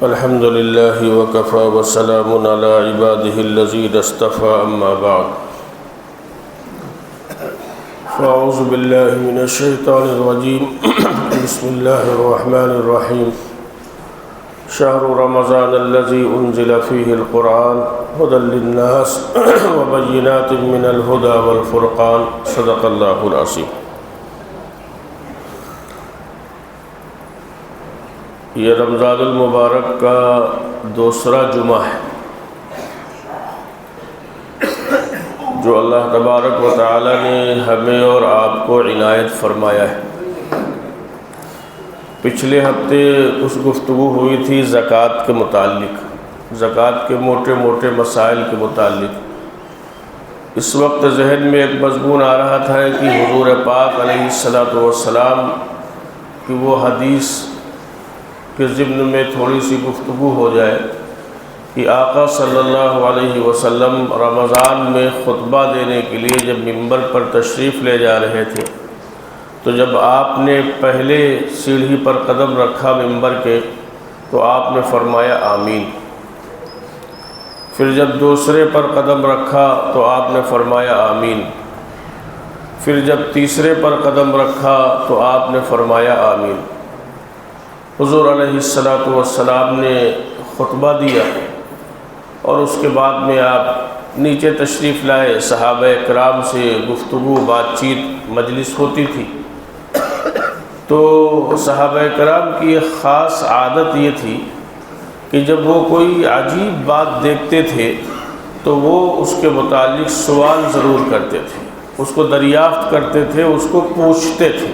الحمد لله وكفى وسلام على عباده الذين اصطفى أما بعد فأعوذ بالله من الشيطان الرجيم بسم الله الرحمن الرحيم شهر رمضان الذي أنزل فيه القرآن هدى للناس وبينات من الهدى والفرقان صدق الله العظيم۔ یہ رمضان المبارک کا دوسرا جمعہ ہے جو اللہ تبارک و تعالی نے ہمیں اور آپ کو عنایت فرمایا ہے۔ پچھلے ہفتے کچھ گفتگو ہوئی تھی زکوٰۃ کے متعلق، زکوٰۃ کے موٹے موٹے مسائل کے متعلق۔ اس وقت ذہن میں ایک مضمون آ رہا تھا کہ حضور پاک علیہ الصلاۃ والسلام کی وہ حدیث کے ضمن میں تھوڑی سی گفتگو ہو جائے کہ آقا صلی اللہ علیہ وسلم رمضان میں خطبہ دینے کے لیے جب ممبر پر تشریف لے جا رہے تھے تو جب آپ نے پہلے سیڑھی پر قدم رکھا ممبر کے تو آپ نے فرمایا آمین، پھر جب دوسرے پر قدم رکھا تو آپ نے فرمایا آمین، پھر جب تیسرے پر قدم رکھا تو آپ نے فرمایا آمین۔ حضور علیہ الصلاۃ والسلام نے خطبہ دیا اور اس کے بعد میں آپ نیچے تشریف لائے، صحابہ کرام سے گفتگو بات چیت مجلس ہوتی تھی۔ تو صحابہ کرام کی ایک خاص عادت یہ تھی کہ جب وہ کوئی عجیب بات دیکھتے تھے تو وہ اس کے متعلق سوال ضرور کرتے تھے، اس کو دریافت کرتے تھے، اس کو پوچھتے تھے۔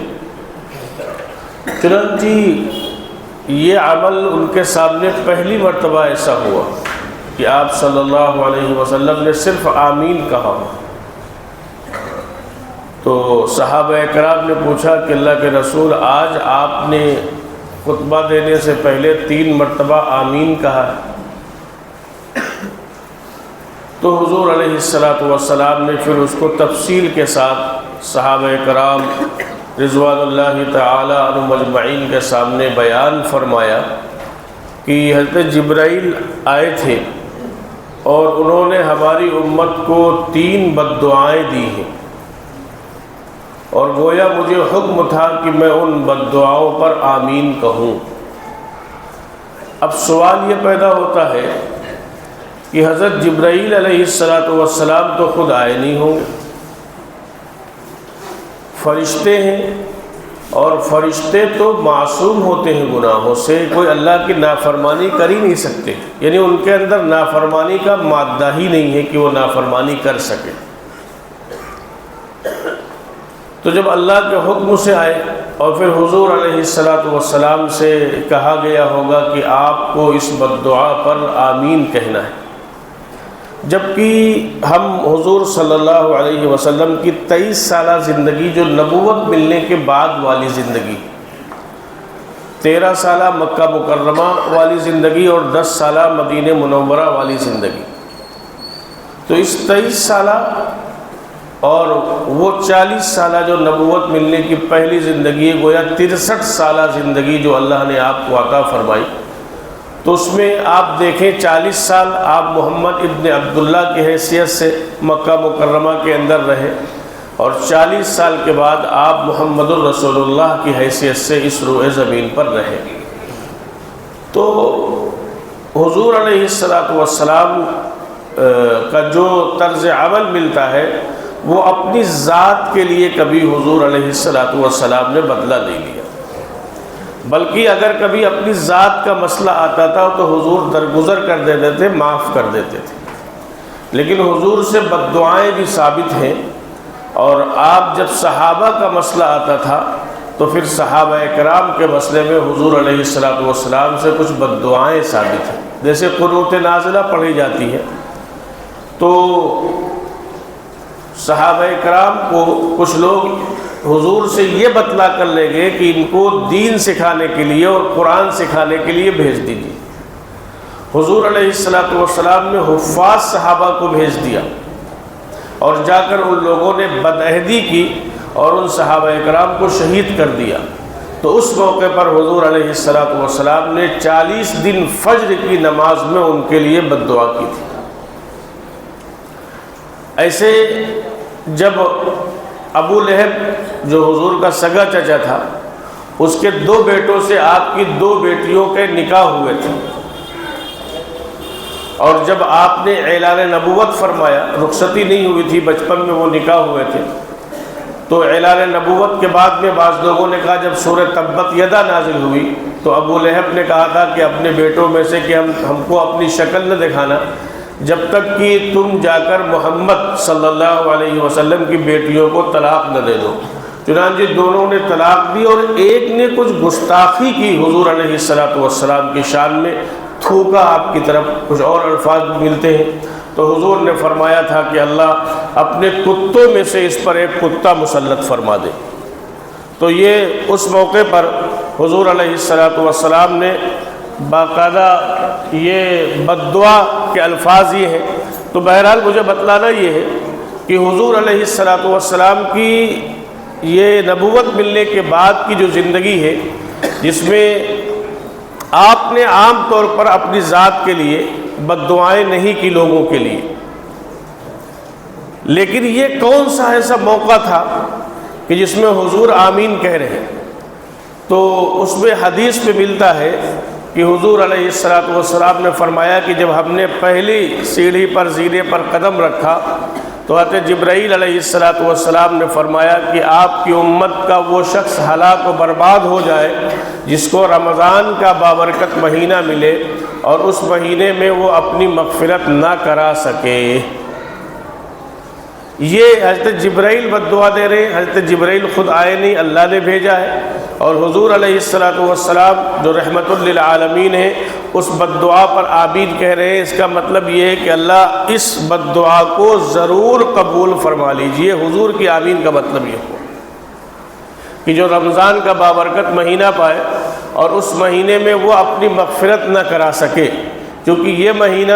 چنانچہ یہ عمل ان کے سامنے پہلی مرتبہ ایسا ہوا کہ آپ صلی اللہ علیہ وسلم نے صرف آمین کہا۔ تو صحابہ کرام نے پوچھا کہ اللہ کے رسول آج آپ نے خطبہ دینے سے پہلے 3 مرتبہ آمین کہا ہے۔ تو حضور علیہ الصلاۃ والسلام نے پھر اس کو تفصیل کے ساتھ صحابہ کرام رضوان اللہ تعالی عنہم اجمعین کے سامنے بیان فرمایا کہ حضرت جبرائیل آئے تھے اور انہوں نے ہماری امت کو 3 بد دعائیں دی ہیں، اور گویا مجھے حکم تھا کہ میں ان بد دعاؤں پر آمین کہوں۔ اب سوال یہ پیدا ہوتا ہے کہ حضرت جبرائیل علیہ الصلاۃ والسلام تو خود آئے نہیں ہوں گے، فرشتے ہیں، اور فرشتے تو معصوم ہوتے ہیں گناہوں سے، کوئی اللہ کی نافرمانی کر ہی نہیں سکتے، یعنی ان کے اندر نافرمانی کا مادہ ہی نہیں ہے کہ وہ نافرمانی کر سکے۔ تو جب اللہ کے حکم سے آئے اور پھر حضور علیہ الصلاۃ والسلام سے کہا گیا ہوگا کہ آپ کو اس بد دعا پر آمین کہنا ہے، جبکہ ہم حضور صلی اللہ علیہ وسلم کی 23 سالہ زندگی جو نبوت ملنے کے بعد والی زندگی، 13 سالہ مکہ مکرمہ والی زندگی اور 10 سالہ مدینہ منورہ والی زندگی، تو اس 23 سالہ اور وہ 40 سالہ جو نبوت ملنے کی پہلی زندگی ہے، گویا 63 سالہ زندگی جو اللہ نے آپ کو عطا فرمائی، تو اس میں آپ دیکھیں 40 سال آپ محمد ابن عبداللہ کی حیثیت سے مکہ مکرمہ کے اندر رہے، اور 40 سال کے بعد آپ محمد الرسول اللہ کی حیثیت سے اس روئے زمین پر رہے۔ تو حضور علیہ الصلاۃ والسلام کا جو طرز عمل ملتا ہے وہ اپنی ذات کے لیے کبھی حضور علیہ الصلاۃ والسلام نے بدلہ نہیں لیا، بلکہ اگر کبھی اپنی ذات کا مسئلہ آتا تھا تو حضور درگزر کر دیتے تھے، معاف کر دیتے تھے۔ لیکن حضور سے بد دعائیں بھی ثابت ہیں، اور آپ جب صحابہ کا مسئلہ آتا تھا تو پھر صحابہ کرام کے مسئلے میں حضور علیہ الصلاۃ والسلام سے کچھ بد دعائیں ثابت ہیں، جیسے قنوت نازلہ پڑھی جاتی ہے تو صحابہ کرام کو کچھ لوگ حضور سے یہ بتلا کر لے گئے کہ ان کو دین سکھانے کے لیے اور قرآن سکھانے کے لیے بھیج دیجیے۔ حضور علیہ الصلاۃ والسلام نے حفاظ صحابہ کو بھیج دیا، اور جا کر ان لوگوں نے بدعہدی کی اور ان صحابہ کرام کو شہید کر دیا۔ تو اس موقع پر حضور علیہ السلام نے 40 دن فجر کی نماز میں ان کے لیے بد دعا کی تھی۔ ایسے جب ابو لہب جو حضور کا سگا چچا تھا، اس کے 2 بیٹوں سے آپ کی 2 بیٹیوں کے نکاح ہوئے تھے، اور جب آپ نے اعلان نبوت فرمایا، رخصتی نہیں ہوئی تھی، بچپن میں وہ نکاح ہوئے تھے، تو اعلان نبوت کے بعد میں بعض لوگوں نے کہا جب سورہ تبت یدا نازل ہوئی تو ابو لہب نے کہا تھا کہ اپنے بیٹوں میں سے کہ ہم کو اپنی شکل نہ دکھانا جب تک کہ تم جا کر محمد صلی اللہ علیہ وسلم کی بیٹیوں کو طلاق نہ دے دو۔ چنانچہ دونوں نے طلاق دی، اور ایک نے کچھ گستاخی کی حضور علیہ السلام کی شان میں، تھوکا آپ کی طرف، کچھ اور الفاظ بھی ملتے ہیں۔ تو حضور نے فرمایا تھا کہ اللہ اپنے کتوں میں سے اس پر ایک کتا مسلط فرما دے۔ تو یہ اس موقع پر حضور علیہ السلام نے باقاعدہ یہ بد دعا کے الفاظ یہ ہیں۔ تو بہرحال مجھے بتلانا یہ ہے کہ حضور علیہ السلام کی یہ نبوت ملنے کے بعد کی جو زندگی ہے، جس میں آپ نے عام طور پر اپنی ذات کے لیے بد دعائیں نہیں کی لوگوں کے لیے، لیکن یہ کون سا ایسا موقع تھا کہ جس میں حضور آمین کہہ رہے ہیں؟ تو اس میں حدیث میں ملتا ہے کہ حضور علیہ السلام نے فرمایا کہ جب ہم نے پہلی سیڑھی پر زینے پر قدم رکھا تو حضرت جبرائیل علیہ السلام نے فرمایا کہ آپ کی امت کا وہ شخص ہلاک و برباد ہو جائے جس کو رمضان کا بابرکت مہینہ ملے اور اس مہینے میں وہ اپنی مغفرت نہ کرا سکے۔ یہ حضرت جبرائیل بد دعا دے رہے ہیں، حضرت جبرائیل خود آئے نہیں، اللہ نے بھیجا ہے، اور حضور علیہ السلام جو رحمت للعالمین ہیں اس بد دعا پر آمین کہہ رہے ہیں۔ اس کا مطلب یہ ہے کہ اللہ اس بد دعا کو ضرور قبول فرما لیجئے۔ حضور کی آمین کا مطلب یہ ہو کہ جو رمضان کا بابرکت مہینہ پائے اور اس مہینے میں وہ اپنی مغفرت نہ کرا سکے، کیونکہ یہ مہینہ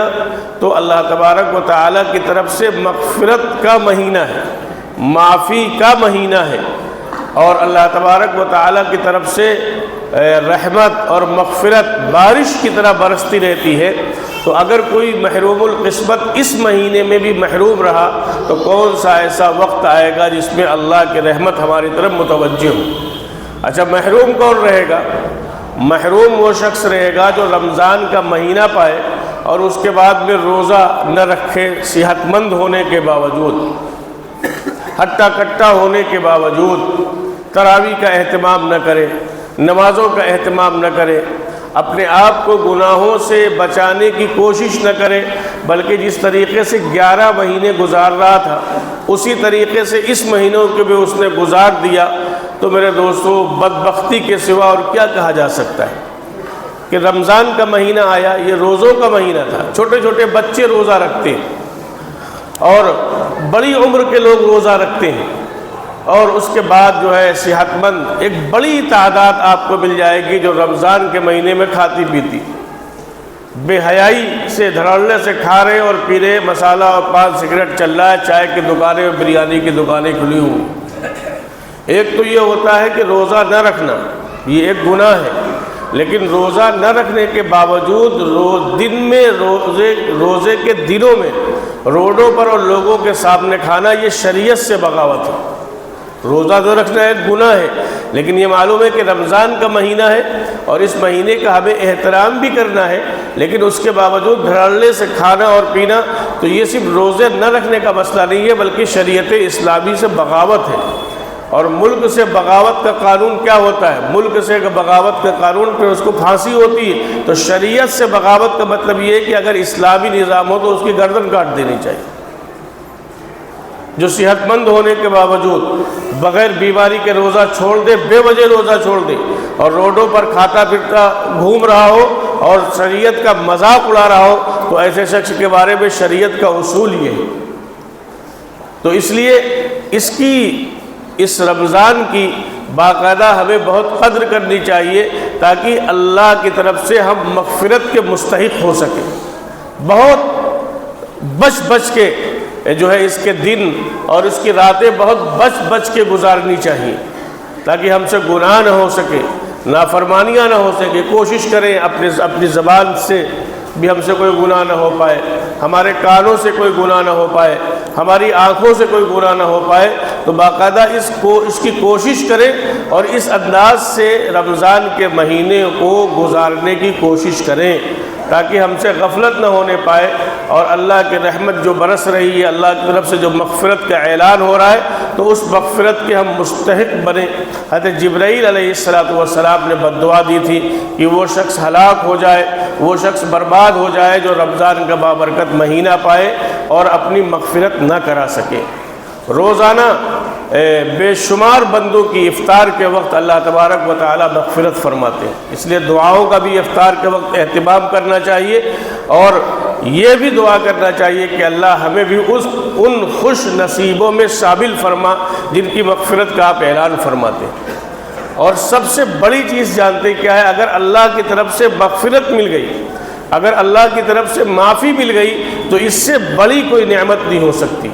تو اللہ تبارک و تعالیٰ کی طرف سے مغفرت کا مہینہ ہے، معافی کا مہینہ ہے، اور اللہ تبارک و تعالیٰ کی طرف سے رحمت اور مغفرت بارش کی طرح برستی رہتی ہے۔ تو اگر کوئی محروم القسمت اس مہینے میں بھی محروم رہا تو کون سا ایسا وقت آئے گا جس میں اللہ کی رحمت ہماری طرف متوجہ ہو۔ اچھا، محروم کون رہے گا؟ محروم وہ شخص رہے گا جو رمضان کا مہینہ پائے اور اس کے بعد میں روزہ نہ رکھے، صحت مند ہونے کے باوجود، ہٹا کٹا ہونے کے باوجود، تراویح کا اہتمام نہ کرے، نمازوں کا اہتمام نہ کرے، اپنے آپ کو گناہوں سے بچانے کی کوشش نہ کرے، بلکہ جس طریقے سے 11 مہینے گزار رہا تھا اسی طریقے سے اس مہینوں کے بھی اس نے گزار دیا، تو میرے دوستو بدبختی کے سوا اور کیا کہا جا سکتا ہے کہ رمضان کا مہینہ آیا، یہ روزوں کا مہینہ تھا، چھوٹے چھوٹے بچے روزہ رکھتے ہیں اور بڑی عمر کے لوگ روزہ رکھتے ہیں، اور اس کے بعد جو ہے صحت مند ایک بڑی تعداد آپ کو مل جائے گی جو رمضان کے مہینے میں کھاتی پیتی، بے حیائی سے دھڑلے سے کھا رہے اور پی رہے، مسالہ اور پان سگریٹ چل رہا ہے، چائے کی دکانیں اور بریانی کی دکانیں کھلی ہوئی۔ ایک تو یہ ہوتا ہے کہ روزہ نہ رکھنا، یہ ایک گناہ ہے، لیکن روزہ نہ رکھنے کے باوجود دن میں روزے کے دنوں میں روڈوں پر اور لوگوں کے سامنے کھانا، یہ شریعت سے بغاوت ہے۔ روزہ تو رکھنا ایک گناہ ہے، لیکن یہ معلوم ہے کہ رمضان کا مہینہ ہے اور اس مہینے کا ہمیں احترام بھی کرنا ہے، لیکن اس کے باوجود دھڑلے سے کھانا اور پینا، تو یہ صرف روزے نہ رکھنے کا مسئلہ نہیں ہے بلکہ شریعت اسلامی سے بغاوت ہے۔ اور ملک سے بغاوت کا قانون کیا ہوتا ہے؟ ملک سے بغاوت کا قانون پہ اس کو پھانسی ہوتی ہے، تو شریعت سے بغاوت کا مطلب یہ ہے کہ اگر اسلامی نظام ہو تو اس کی گردن کاٹ دینی چاہیے۔ جو صحت مند ہونے کے باوجود بغیر بیماری کے روزہ چھوڑ دے، بے وجہ روزہ چھوڑ دے اور روڈوں پر کھاتا پھرتا گھوم رہا ہو اور شریعت کا مذاق اڑا رہا ہو، تو ایسے شخص کے بارے میں شریعت کا اصول یہ ہے۔ تو اس لیے اس رمضان کی باقاعدہ ہمیں بہت قدر کرنی چاہیے تاکہ اللہ کی طرف سے ہم مغفرت کے مستحق ہو سکیں۔ بہت بچ بچ کے جو ہے اس کے دن اور اس کی راتیں بہت بچ بچ کے گزارنی چاہیے۔ تاکہ ہم سے گناہ نہ ہو سکے، نافرمانیاں نہ ہو سکے۔ کوشش کریں اپنی زبان سے بھی ہم سے کوئی گناہ نہ ہو پائے، ہمارے کانوں سے کوئی گناہ نہ ہو پائے، ہماری آنکھوں سے کوئی گناہ نہ ہو پائے، تو باقاعدہ اس کی کوشش کریں اور اس انداز سے رمضان کے مہینے کو گزارنے کی کوشش کریں تاکہ ہم سے غفلت نہ ہونے پائے، اور اللہ کی رحمت جو برس رہی ہے، اللہ کی طرف سے جو مغفرت کا اعلان ہو رہا ہے، تو اس مغفرت کے ہم مستحق بنیں۔ حضرت جبرائیل علیہ السلام نے بد دعا دی تھی کہ وہ شخص ہلاک ہو جائے، وہ شخص برباد ہو جائے جو رمضان کا بابرکت مہینہ پائے اور اپنی مغفرت نہ کرا سکے۔ روزانہ بے شمار بندوں کی افطار کے وقت اللہ تبارک و تعالی مغفرت فرماتے ہیں، اس لیے دعاؤں کا بھی افطار کے وقت اہتمام کرنا چاہیے، اور یہ بھی دعا کرنا چاہیے کہ اللہ ہمیں بھی ان خوش نصیبوں میں شامل فرما جن کی مغفرت کا آپ اعلان فرماتے ہیں۔ اور سب سے بڑی چیز جانتے کیا ہے؟ اگر اللہ کی طرف سے مغفرت مل گئی، اگر اللہ کی طرف سے معافی مل گئی، تو اس سے بڑی کوئی نعمت نہیں ہو سکتی۔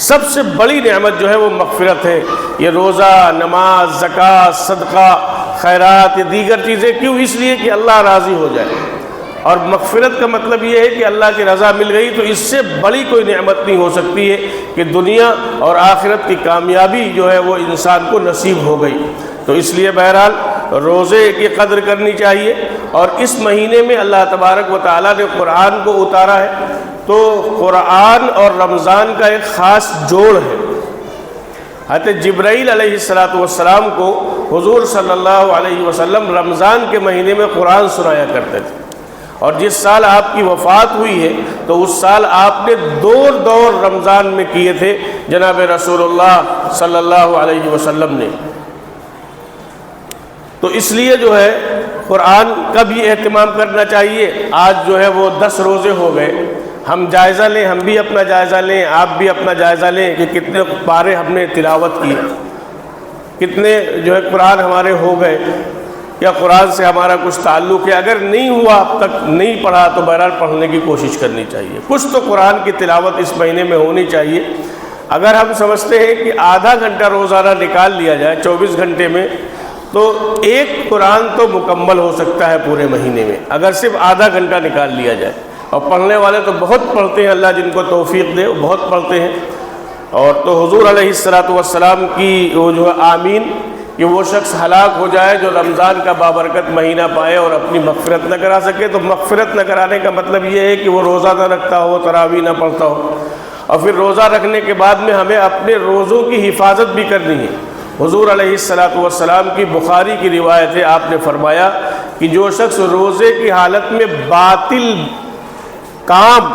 سب سے بڑی نعمت جو ہے وہ مغفرت ہے۔ یہ روزہ، نماز، زکوٰۃ، صدقہ، خیرات، یہ دیگر چیزیں کیوں؟ اس لیے کہ اللہ راضی ہو جائے، اور مغفرت کا مطلب یہ ہے کہ اللہ کی رضا مل گئی، تو اس سے بڑی کوئی نعمت نہیں ہو سکتی ہے کہ دنیا اور آخرت کی کامیابی جو ہے وہ انسان کو نصیب ہو گئی۔ تو اس لیے بہرحال روزے کی قدر کرنی چاہیے، اور اس مہینے میں اللہ تبارک و تعالیٰ نے قرآن کو اتارا ہے، تو قرآن اور رمضان کا ایک خاص جوڑ ہے۔ حضرت جبرائیل علیہ السلام کو حضور صلی اللہ علیہ وسلم رمضان کے مہینے میں قرآن سنایا کرتے تھے، اور جس سال آپ کی وفات ہوئی ہے تو اس سال آپ نے دور رمضان میں کیے تھے جناب رسول اللہ صلی اللہ علیہ وسلم نے۔ تو اس لیے جو ہے قرآن کا بھی اہتمام کرنا چاہیے۔ آج جو ہے وہ 10 روزے ہو گئے، ہم جائزہ لیں، ہم بھی اپنا جائزہ لیں، آپ بھی اپنا جائزہ لیں کہ کتنے پارے ہم نے تلاوت کیے، کتنے جو ہے قرآن ہمارے ہو گئے، یا قرآن سے ہمارا کچھ تعلق ہے۔ اگر نہیں ہوا، اب تک نہیں پڑھا، تو بہرحال پڑھنے کی کوشش کرنی چاہیے۔ کچھ تو قرآن کی تلاوت اس مہینے میں ہونی چاہیے۔ اگر ہم سمجھتے ہیں کہ آدھا گھنٹہ روزانہ نکال لیا جائے 24 گھنٹے میں، تو ایک قرآن تو مکمل ہو سکتا ہے پورے مہینے میں، اگر صرف آدھا گھنٹہ نکال لیا جائے۔ اور پڑھنے والے تو بہت پڑھتے ہیں، اللہ جن کو توفیق دے وہ بہت پڑھتے ہیں۔ اور تو حضور علیہ السلام کی وہ جو ہے آمین کہ وہ شخص ہلاک ہو جائے جو رمضان کا بابرکت مہینہ پائے اور اپنی مغفرت نہ کرا سکے۔ تو مغفرت نہ کرانے کا مطلب یہ ہے کہ وہ روزہ نہ رکھتا ہو، تراویح نہ پڑھتا ہو، اور پھر روزہ رکھنے کے بعد میں ہمیں اپنے روزوں کی حفاظت بھی کرنی ہے۔ حضور علیہ السلام کی بخاری کی روایت ہے، آپ نے فرمایا کہ جو شخص روزے کی حالت میں باطل کام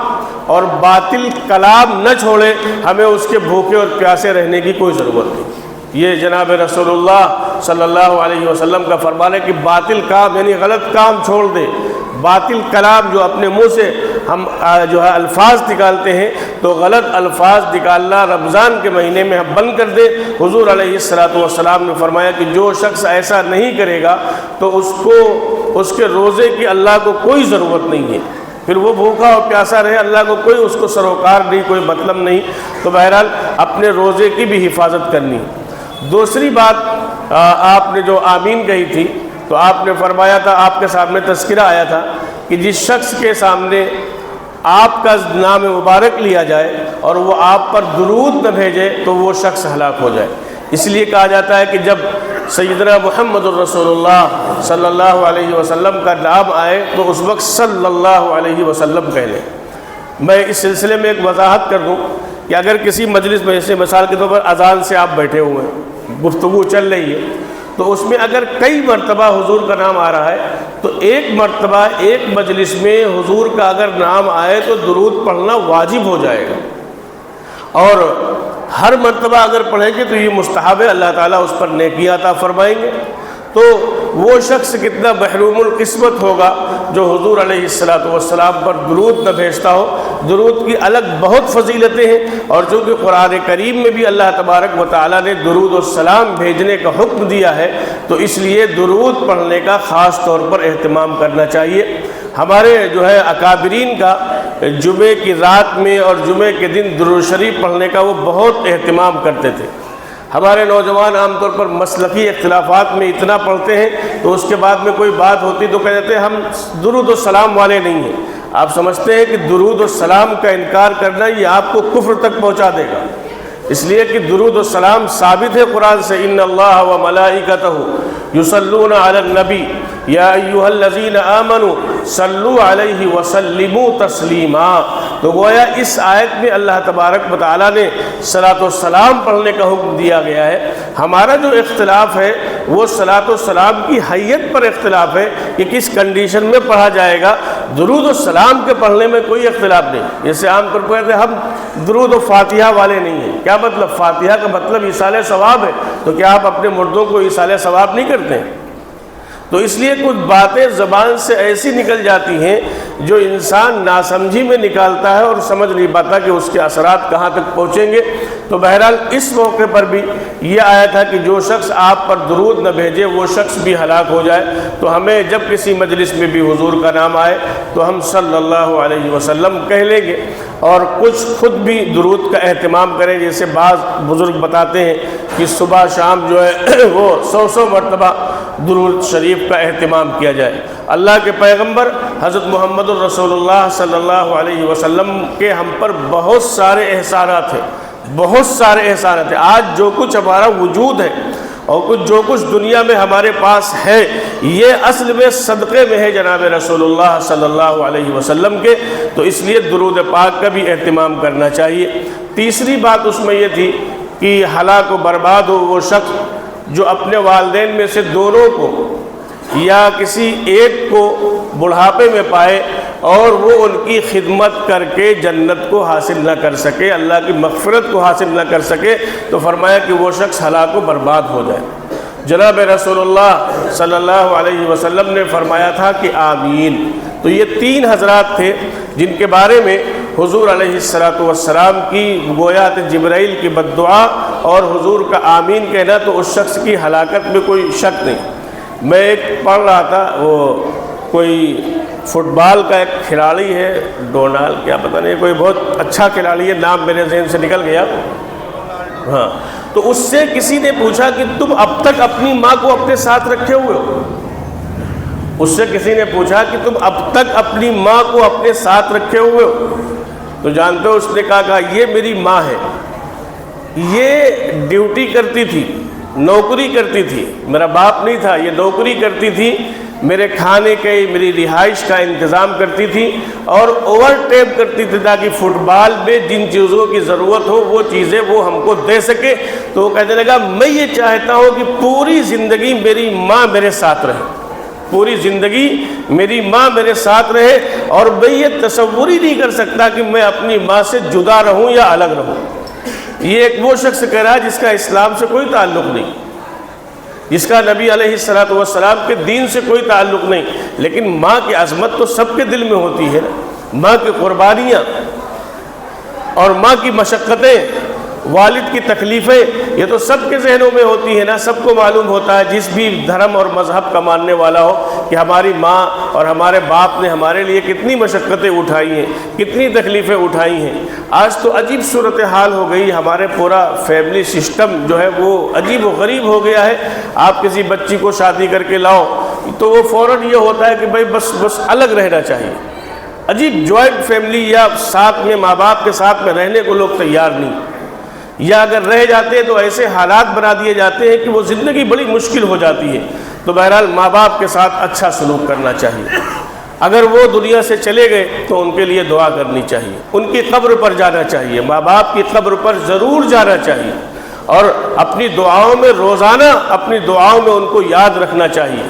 اور باطل کلام نہ چھوڑے، ہمیں اس کے بھوکے اور پیاسے رہنے کی کوئی ضرورت نہیں۔ یہ جناب رسول اللہ صلی اللہ علیہ وسلم کا فرمان ہے کہ باطل کام یعنی غلط کام چھوڑ دے، باطل کلام جو اپنے منہ سے ہم جو ہے الفاظ نکالتے ہیں، تو غلط الفاظ نکالنا رمضان کے مہینے میں ہم بند کر دیں۔ حضور علیہ السلام نے فرمایا کہ جو شخص ایسا نہیں کرے گا تو اس کے روزے کی اللہ کو کوئی ضرورت نہیں ہے، پھر وہ بھوکا اور پیاسا رہے، اللہ کو کوئی اس کو سروکار نہیں، کوئی مطلب نہیں۔ تو بہرحال اپنے روزے کی بھی حفاظت کرنی۔ دوسری بات، آپ نے جو آمین کہی تھی، تو آپ نے فرمایا تھا، آپ کے سامنے تذکرہ آیا تھا کہ جس شخص کے سامنے آپ کا نام مبارک لیا جائے اور وہ آپ پر درود نہ بھیجے تو وہ شخص ہلاک ہو جائے۔ اس لیے کہا جاتا ہے کہ جب سیدنا محمد الرسول اللہ صلی اللہ علیہ وسلم کا نام آئے تو اس وقت صلی اللہ علیہ وسلم کہہ لیں۔ میں اس سلسلے میں ایک وضاحت کر دوں کہ اگر کسی مجلس میں، جیسے مثال کے طور پر اذان سے آپ بیٹھے ہوئے ہیں، گفتگو چل رہی ہے، تو اس میں اگر کئی مرتبہ حضور کا نام آ رہا ہے تو ایک مرتبہ ایک مجلس میں حضور کا اگر نام آئے تو درود پڑھنا واجب ہو جائے گا، اور ہر مرتبہ اگر پڑھیں گے تو یہ مستحب ہے، اللہ تعالیٰ اس پر نیکیاں عطا فرمائیں گے۔ تو وہ شخص کتنا محروم القسمت ہوگا جو حضور علیہ السلام پر درود نہ بھیجتا ہو۔ درود کی الگ بہت فضیلتیں ہیں، اور چونکہ قرآن کریم میں بھی اللہ تبارک و تعالیٰ نے درود السلام بھیجنے کا حکم دیا ہے، تو اس لیے درود پڑھنے کا خاص طور پر اہتمام کرنا چاہیے۔ ہمارے جو ہے اکابرین کا جمعے کی رات میں اور جمعے کے دن درود شریف پڑھنے کا وہ بہت اہتمام کرتے تھے۔ ہمارے نوجوان عام طور پر مسلکی اختلافات میں اتنا پڑھتے ہیں تو اس کے بعد میں کوئی بات ہوتی تو کہہ دیتے ہیں ہم درود و سلام والے نہیں ہیں۔ آپ سمجھتے ہیں کہ درود و سلام کا انکار کرنا یہ آپ کو کفر تک پہنچا دے گا، اس لیے کہ درود و سلام ثابت ہے قرآن سے، ان اللہ و ملائکتہ یصلون علی النبی یا ایھا الذین آمنوا صلوا علیہ وسلموا تسلیما۔ تو گویا اس آیت میں اللہ تبارک و تعالیٰ نے صلاۃ و سلام پڑھنے کا حکم دیا گیا ہے۔ ہمارا جو اختلاف ہے وہ صلاۃ و سلام کی حیت پر اختلاف ہے کہ کس کنڈیشن میں پڑھا جائے گا۔ درود و سلام کے پڑھنے میں کوئی اختلاف نہیں۔ جیسے عام طور پر کہتے ہیں ہم درود و فاتحہ والے نہیں ہیں، کیا مطلب؟ فاتحہ کا مطلب ایصال ثواب ہے، تو کیا آپ اپنے مردوں کو ایصال ثواب نہیں کرتے ہیں؟ تو اس لیے کچھ باتیں زبان سے ایسی نکل جاتی ہیں جو انسان ناسمجھی میں نکالتا ہے اور سمجھ نہیں پاتا کہ اس کے اثرات کہاں تک پہنچیں گے۔ تو بہرحال اس موقع پر بھی یہ آیا تھا کہ جو شخص آپ پر درود نہ بھیجے وہ شخص بھی ہلاک ہو جائے۔ تو ہمیں جب کسی مجلس میں بھی حضور کا نام آئے تو ہم صلی اللہ علیہ وسلم کہہ لیں گے، اور کچھ خود بھی درود کا اہتمام کریں۔ جیسے بعض بزرگ بتاتے ہیں کہ صبح شام جو ہے وہ 100 مرتبہ درود شریف کا اہتمام کیا جائے۔ اللہ کے پیغمبر حضرت محمد الرسول اللہ صلی اللہ علیہ وسلم کے ہم پر بہت سارے احسانات ہیں، بہت سارے احسانات ہیں۔ آج جو کچھ ہمارا وجود ہے اور جو کچھ دنیا میں ہمارے پاس ہے یہ اصل میں صدقے میں ہے جناب رسول اللہ صلی اللہ علیہ وسلم کے۔ تو اس لیے درود پاک کا بھی اہتمام کرنا چاہیے۔ تیسری بات اس میں یہ تھی کہ ہلاک و برباد ہو وہ شخص جو اپنے والدین میں سے دونوں کو یا کسی ایک کو بڑھاپے میں پائے اور وہ ان کی خدمت کر کے جنت کو حاصل نہ کر سکے، اللہ کی مغفرت کو حاصل نہ کر سکے، تو فرمایا کہ وہ شخص ہلاک و برباد ہو جائے۔ جناب رسول اللہ صلی اللہ علیہ وسلم نے فرمایا تھا کہ آمین۔ تو یہ 3 حضرات تھے جن کے بارے میں حضور علیہ السلام کی گویا جبرائیل کی بد دعا اور حضور کا آمین کہنا، تو اس شخص کی ہلاکت میں کوئی شک نہیں۔ میں ایک پڑھ رہا تھا، وہ کوئی فٹ بال کا ایک کھلاڑی ہے، ڈونالڈ کیا پتہ نہیں، کوئی بہت اچھا کھلاڑی ہے، نام میرے ذہن سے نکل گیا۔ ہاں، تو اس سے کسی نے پوچھا کہ تم اب تک اپنی ماں کو اپنے ساتھ رکھے ہوئے ہو؟ اس سے کسی نے پوچھا کہ تم اب تک اپنی ماں کو اپنے ساتھ رکھے ہوئے ہو؟ تو جانتے ہو اس نے کہا یہ میری ماں ہے، یہ ڈیوٹی کرتی تھی، نوکری کرتی تھی، میرا باپ نہیں تھا، یہ نوکری کرتی تھی، میرے کھانے کے میری رہائش کا انتظام کرتی تھی اور اوور ٹائم کرتی تھی تاکہ فٹ بال میں جن چیزوں کی ضرورت ہو وہ چیزیں وہ ہم کو دے سکے۔ تو وہ کہنے لگا میں یہ چاہتا ہوں کہ پوری زندگی میری ماں میرے ساتھ رہے، پوری زندگی میری ماں میرے ساتھ رہے، اور میں یہ تصور ہی نہیں کر سکتا کہ میں اپنی ماں سے جدا رہوں یا الگ رہوں۔ یہ ایک وہ شخص کہہ رہا ہے جس کا اسلام سے کوئی تعلق نہیں، جس کا نبی علیہ السلام کے دین سے کوئی تعلق نہیں، لیکن ماں کی عظمت تو سب کے دل میں ہوتی ہے نا، ماں کی قربانیاں اور ماں کی مشقتیں، والد کی تکلیفیں، یہ تو سب کے ذہنوں میں ہوتی ہے نا، سب کو معلوم ہوتا ہے جس بھی دھرم اور مذہب کا ماننے والا ہو کہ ہماری ماں اور ہمارے باپ نے ہمارے لیے کتنی مشقتیں اٹھائی ہیں، کتنی تکلیفیں اٹھائی ہیں۔ آج تو عجیب صورتحال ہو گئی، ہمارے پورا فیملی سسٹم جو ہے وہ عجیب و غریب ہو گیا ہے۔ آپ کسی بچی کو شادی کر کے لاؤ تو وہ فوراً یہ ہوتا ہے کہ بھائی بس الگ رہنا چاہیے۔ عجیب جوائنٹ فیملی یا ساتھ میں ماں باپ کے ساتھ میں رہنے کو لوگ تیار نہیں، یا اگر رہ جاتے ہیں تو ایسے حالات بنا دیے جاتے ہیں کہ وہ زندگی بڑی مشکل ہو جاتی ہے۔ تو بہرحال ماں باپ کے ساتھ اچھا سلوک کرنا چاہیے، اگر وہ دنیا سے چلے گئے تو ان کے لیے دعا کرنی چاہیے، ان کی قبر پر جانا چاہیے، ماں باپ کی قبر پر ضرور جانا چاہیے، اور اپنی دعاؤں میں روزانہ اپنی دعاؤں میں ان کو یاد رکھنا چاہیے،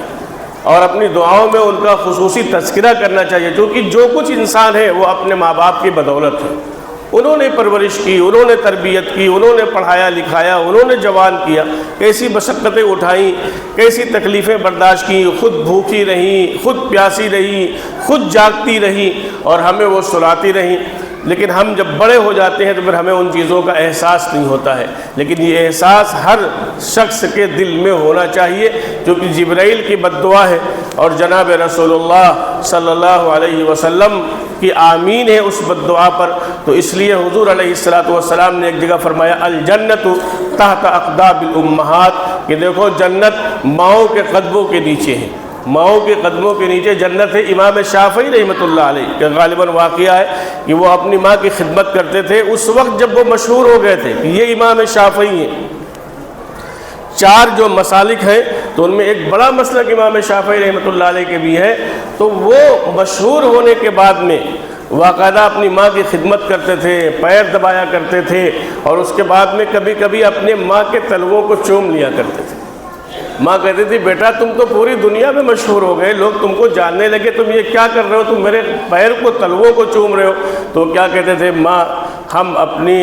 اور اپنی دعاؤں میں ان کا خصوصی تذکرہ کرنا چاہیے، کیونکہ جو کچھ انسان ہے وہ اپنے ماں باپ کی بدولت ہے۔ انہوں نے پرورش کی، انہوں نے تربیت کی، انہوں نے پڑھایا لکھایا، انہوں نے جوان کیا، کیسی مشقتیں اٹھائیں، کیسی تکلیفیں برداشت کی، خود بھوکی رہیں، خود پیاسی رہیں، خود جاگتی رہیں اور ہمیں وہ سلاتی رہیں۔ لیکن ہم جب بڑے ہو جاتے ہیں تو پھر ہمیں ان چیزوں کا احساس نہیں ہوتا ہے، لیکن یہ احساس ہر شخص کے دل میں ہونا چاہیے، کیونکہ جبرائیل کی بد دعا ہے اور جناب رسول اللہ صلی اللہ علیہ وسلم کی آمین ہے اس بد دعا پر۔ تو اس لیے حضور علیہ السلام نے ایک جگہ فرمایا الجنت تحت اقدام الامہات، کہ دیکھو جنت ماؤں کے قدموں کے نیچے ہے، ماؤں کے قدموں کے نیچے جنت ہے۔ امام شافعی رحمۃ اللہ علیہ کا غالباً واقعہ ہے کہ وہ اپنی ماں کی خدمت کرتے تھے اس وقت جب وہ مشہور ہو گئے تھے کہ یہ امام شافعی ہیں۔ 4 جو مسالک ہیں تو ان میں ایک بڑا مسلک امام شافعی رحمۃ اللہ علیہ کے بھی ہے، تو وہ مشہور ہونے کے بعد میں باقاعدہ اپنی ماں کی خدمت کرتے تھے، پیر دبایا کرتے تھے، اور اس کے بعد میں کبھی کبھی اپنے ماں کے تلووں کو چوم لیا کرتے تھے۔ ماں کہتی تھی بیٹا تم تو پوری دنیا میں مشہور ہو گئے، لوگ تم کو جاننے لگے، تم یہ کیا کر رہے ہو، تم میرے پیر کو تلووں کو چوم رہے ہو۔ تو کیا کہتے تھے ماں ہم اپنی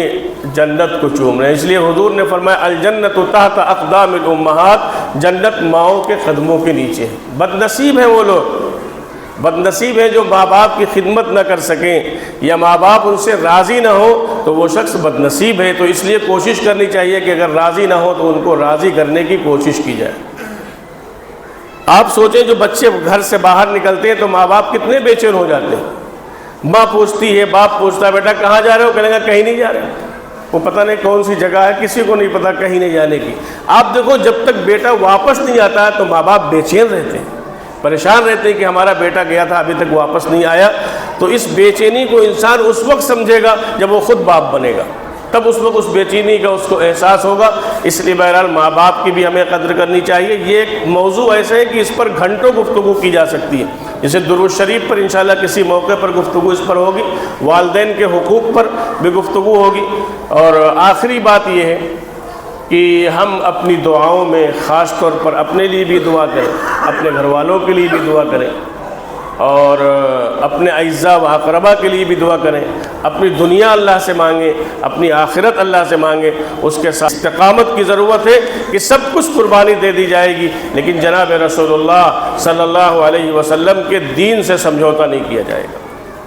جنت کو چوم رہے ہیں۔ اس لیے حضور نے فرمایا الجنت تحت اقدام الامہات، جنت ماؤں کے قدموں کے نیچے ہے۔ بد نصیب ہیں وہ لوگ، بد نصیب ہے جو ماں باپ کی خدمت نہ کر سکیں یا ماں باپ ان سے راضی نہ ہو، تو وہ شخص بد نصیب ہے۔ تو اس لیے کوشش کرنی چاہیے کہ اگر راضی نہ ہو تو ان کو راضی کرنے کی کوشش کی جائے۔ آپ سوچیں جو بچے گھر سے باہر نکلتے ہیں تو ماں باپ کتنے بے چین ہو جاتے ہیں۔ ماں پوچھتی ہے، باپ پوچھتا ہے بیٹا کہاں جا رہے ہو، کہنے گا کہیں نہیں جا رہے، وہ پتہ نہیں کون سی جگہ ہے، کسی کو نہیں پتہ کہیں نہیں جانے کی۔ آپ دیکھو جب تک بیٹا واپس نہیں آتا ہے تو ماں باپ بے چین رہتے ہیں، پریشان رہتے ہیں کہ ہمارا بیٹا گیا تھا ابھی تک واپس نہیں آیا۔ تو اس بے چینی کو انسان اس وقت سمجھے گا جب وہ خود باپ بنے گا، تب اس وقت اس بے چینی کا اس کو احساس ہوگا۔ اس لیے بہرحال ماں باپ کی بھی ہمیں قدر کرنی چاہیے۔ یہ ایک موضوع ایسا ہے کہ اس پر گھنٹوں گفتگو کی جا سکتی ہے، جیسے درود شریف پر انشاءاللہ کسی موقع پر گفتگو اس پر ہوگی، والدین کے حقوق پر بھی گفتگو ہوگی۔ اور آخری بات یہ ہے کہ ہم اپنی دعاؤں میں خاص طور پر اپنے لیے بھی دعا کریں، اپنے گھر والوں کے لیے بھی دعا کریں، اور اپنے اعزاء و اقربا کے لیے بھی دعا کریں۔ اپنی دنیا اللہ سے مانگیں، اپنی آخرت اللہ سے مانگیں۔ اس کے ساتھ استقامت کی ضرورت ہے کہ سب کچھ قربانی دے دی جائے گی، لیکن جناب رسول اللہ صلی اللہ علیہ وسلم کے دین سے سمجھوتا نہیں کیا جائے گا۔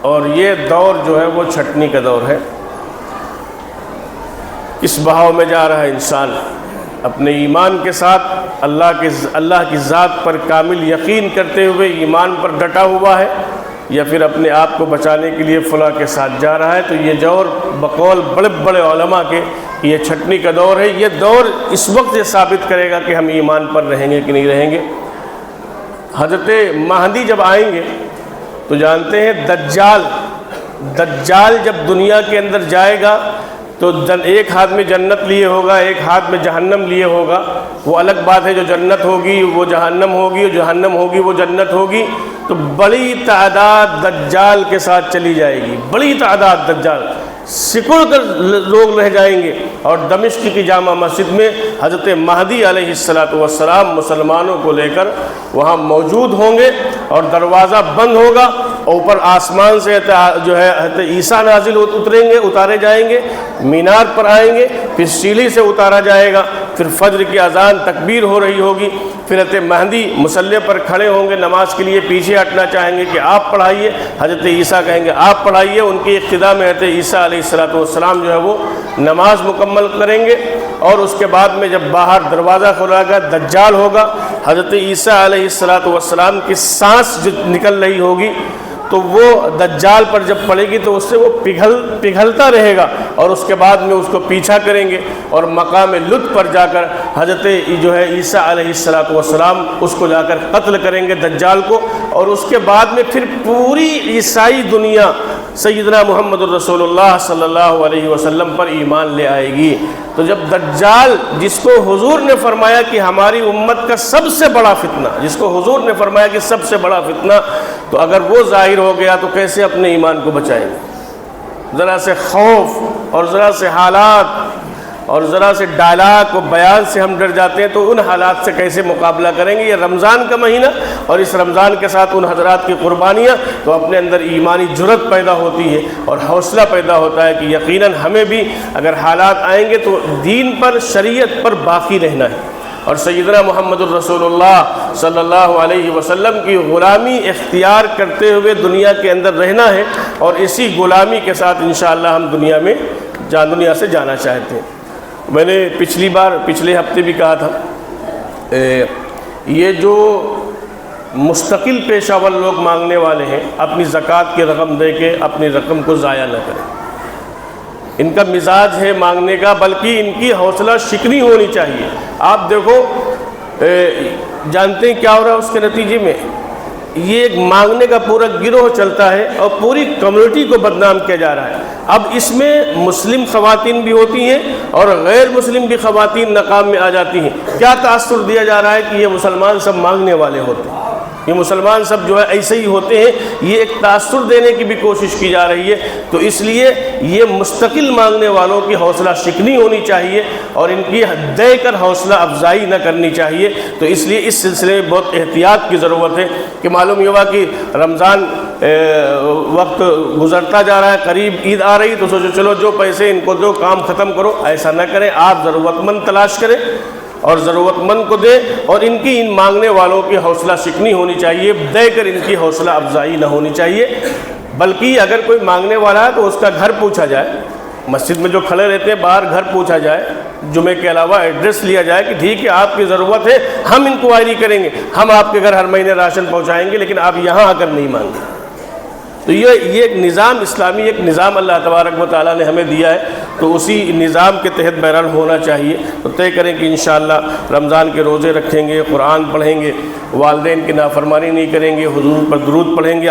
اور یہ دور جو ہے وہ چھٹنی کا دور ہے۔ اس بہاؤ میں جا رہا ہے انسان، اپنے ایمان کے ساتھ اللہ کی ذات پر کامل یقین کرتے ہوئے ایمان پر ڈٹا ہوا ہے، یا پھر اپنے آپ کو بچانے کے لیے فلاں کے ساتھ جا رہا ہے۔ تو یہ دور بقول بڑے بڑے علماء کے یہ چھٹنی کا دور ہے۔ یہ دور اس وقت یہ ثابت کرے گا کہ ہم ایمان پر رہیں گے کہ نہیں رہیں گے۔ حضرت مہدی جب آئیں گے تو جانتے ہیں دجال جب دنیا کے اندر جائے گا تو ایک ہاتھ میں جنت لیے ہوگا، ایک ہاتھ میں جہنم لیے ہوگا۔ وہ الگ بات ہے، جو جنت ہوگی وہ جہنم ہوگی، جو جہنم ہوگی وہ جنت ہوگی۔ تو بڑی تعداد دجال کے ساتھ چلی جائے گی، بڑی تعداد دجال سکڑ کر لوگ رہ جائیں گے، اور دمشق کی جامع مسجد میں حضرت مہدی علیہ السلام مسلمانوں کو لے کر وہاں موجود ہوں گے، اور دروازہ بند ہوگا، اوپر آسمان سے جو ہے حضرت عیسیٰ نازل اتارے جائیں گے، مینار پر آئیں گے، پھر سیڑھی سے اتارا جائے گا، پھر فجر کی اذان تکبیر ہو رہی ہوگی، پھر حضرت مہدی مصلی پر کھڑے ہوں گے، نماز کے لیے پیچھے ہٹنا چاہیں گے کہ آپ پڑھائیے، حضرت عیسیٰ کہیں گے آپ پڑھائیے، ان کی اقتداء میں حضرت عیسیٰ علیہ السلام جو ہے وہ نماز مکمل کریں گے۔ اور اس کے بعد میں جب باہر دروازہ کھولا گا دجال ہوگا، حضرت عیسیٰ علیہ السلام کی سانس جو نکل رہی ہوگی تو وہ دجال پر جب پڑے گی تو اس سے وہ پگھلتا رہے گا، اور اس کے بعد میں اس کو پیچھا کریں گے، اور مقام لطف پر جا کر حضرت جو ہے عیسیٰ علیہ السلام اس کو جا کر قتل کریں گے دجال کو، اور اس کے بعد میں پھر پوری عیسائی دنیا سیدنا محمد الرسول اللہ صلی اللہ علیہ وسلم پر ایمان لے آئے گی۔ تو جب دجال، جس کو حضور نے فرمایا کہ ہماری امت کا سب سے بڑا فتنہ، جس کو حضور نے فرمایا کہ سب سے بڑا فتنہ، تو اگر وہ ظاہر ہو گیا تو کیسے اپنے ایمان کو بچائیں گے؟ ذرا سے خوف اور ذرا سے حالات اور ذرا سے ڈائلاگ و بیان سے ہم ڈر جاتے ہیں، تو ان حالات سے کیسے مقابلہ کریں گے؟ یہ رمضان کا مہینہ، اور اس رمضان کے ساتھ ان حضرات کی قربانیاں، تو اپنے اندر ایمانی جرأت پیدا ہوتی ہے اور حوصلہ پیدا ہوتا ہے کہ یقیناً ہمیں بھی اگر حالات آئیں گے تو دین پر، شریعت پر باقی رہنا ہے، اور سیدنا محمد الرسول اللہ صلی اللہ علیہ وسلم کی غلامی اختیار کرتے ہوئے دنیا کے اندر رہنا ہے، اور اسی غلامی کے ساتھ انشاءاللہ ہم دنیا سے جانا چاہتے ہیں۔ میں نے پچھلے ہفتے بھی کہا تھا، یہ جو مستقل پیشہ ور لوگ مانگنے والے ہیں، اپنی زکوٰۃ کی رقم دے کے اپنی رقم کو ضائع نہ کریں۔ ان کا مزاج ہے مانگنے کا، بلکہ ان کی حوصلہ شکنی ہونی چاہیے۔ آپ دیکھو جانتے ہیں کیا ہو رہا ہے اس کے نتیجے میں، یہ ایک مانگنے کا پورا گروہ چلتا ہے اور پوری کمیونٹی کو بدنام کیا جا رہا ہے۔ اب اس میں مسلم خواتین بھی ہوتی ہیں اور غیر مسلم بھی خواتین ناکام میں آ جاتی ہیں۔ کیا تاثر دیا جا رہا ہے کہ یہ مسلمان سب مانگنے والے ہوتے ہیں، یہ مسلمان سب جو ہے ایسے ہی ہوتے ہیں، یہ ایک تاثر دینے کی بھی کوشش کی جا رہی ہے۔ تو اس لیے یہ مستقل مانگنے والوں کی حوصلہ شکنی ہونی چاہیے اور ان کی دے کر حوصلہ افزائی نہ کرنی چاہیے۔ تو اس لیے اس سلسلے میں بہت احتیاط کی ضرورت ہے کہ معلوم یہ ہوا کہ رمضان وقت گزرتا جا رہا ہے، قریب عید آ رہی، تو سوچو چلو جو پیسے ان کو دو، کام ختم کرو۔ ایسا نہ کریں، آپ ضرورت مند تلاش کریں اور ضرورت مند کو دے، اور ان مانگنے والوں کی حوصلہ شکنی ہونی چاہیے، دے کر ان کی حوصلہ افزائی نہ ہونی چاہیے۔ بلکہ اگر کوئی مانگنے والا ہے تو اس کا گھر پوچھا جائے، مسجد میں جو کھڑے رہتے ہیں باہر گھر پوچھا جائے، جمعے کے علاوہ ایڈریس لیا جائے کہ ٹھیک ہے آپ کی ضرورت ہے، ہم انکوائری کریں گے، ہم آپ کے گھر ہر مہینے راشن پہنچائیں گے، لیکن آپ یہاں آ کر نہیں مانگیں۔ تو یہ ایک نظام اسلامی، ایک نظام اللہ تبارک و تعالیٰ نے ہمیں دیا ہے، تو اسی نظام کے تحت بہرحال ہونا چاہیے۔ تو طے کریں کہ انشاءاللہ رمضان کے روزے رکھیں گے، قرآن پڑھیں گے، والدین کی نافرمانی نہیں کریں گے، حضور پر درود پڑھیں گے۔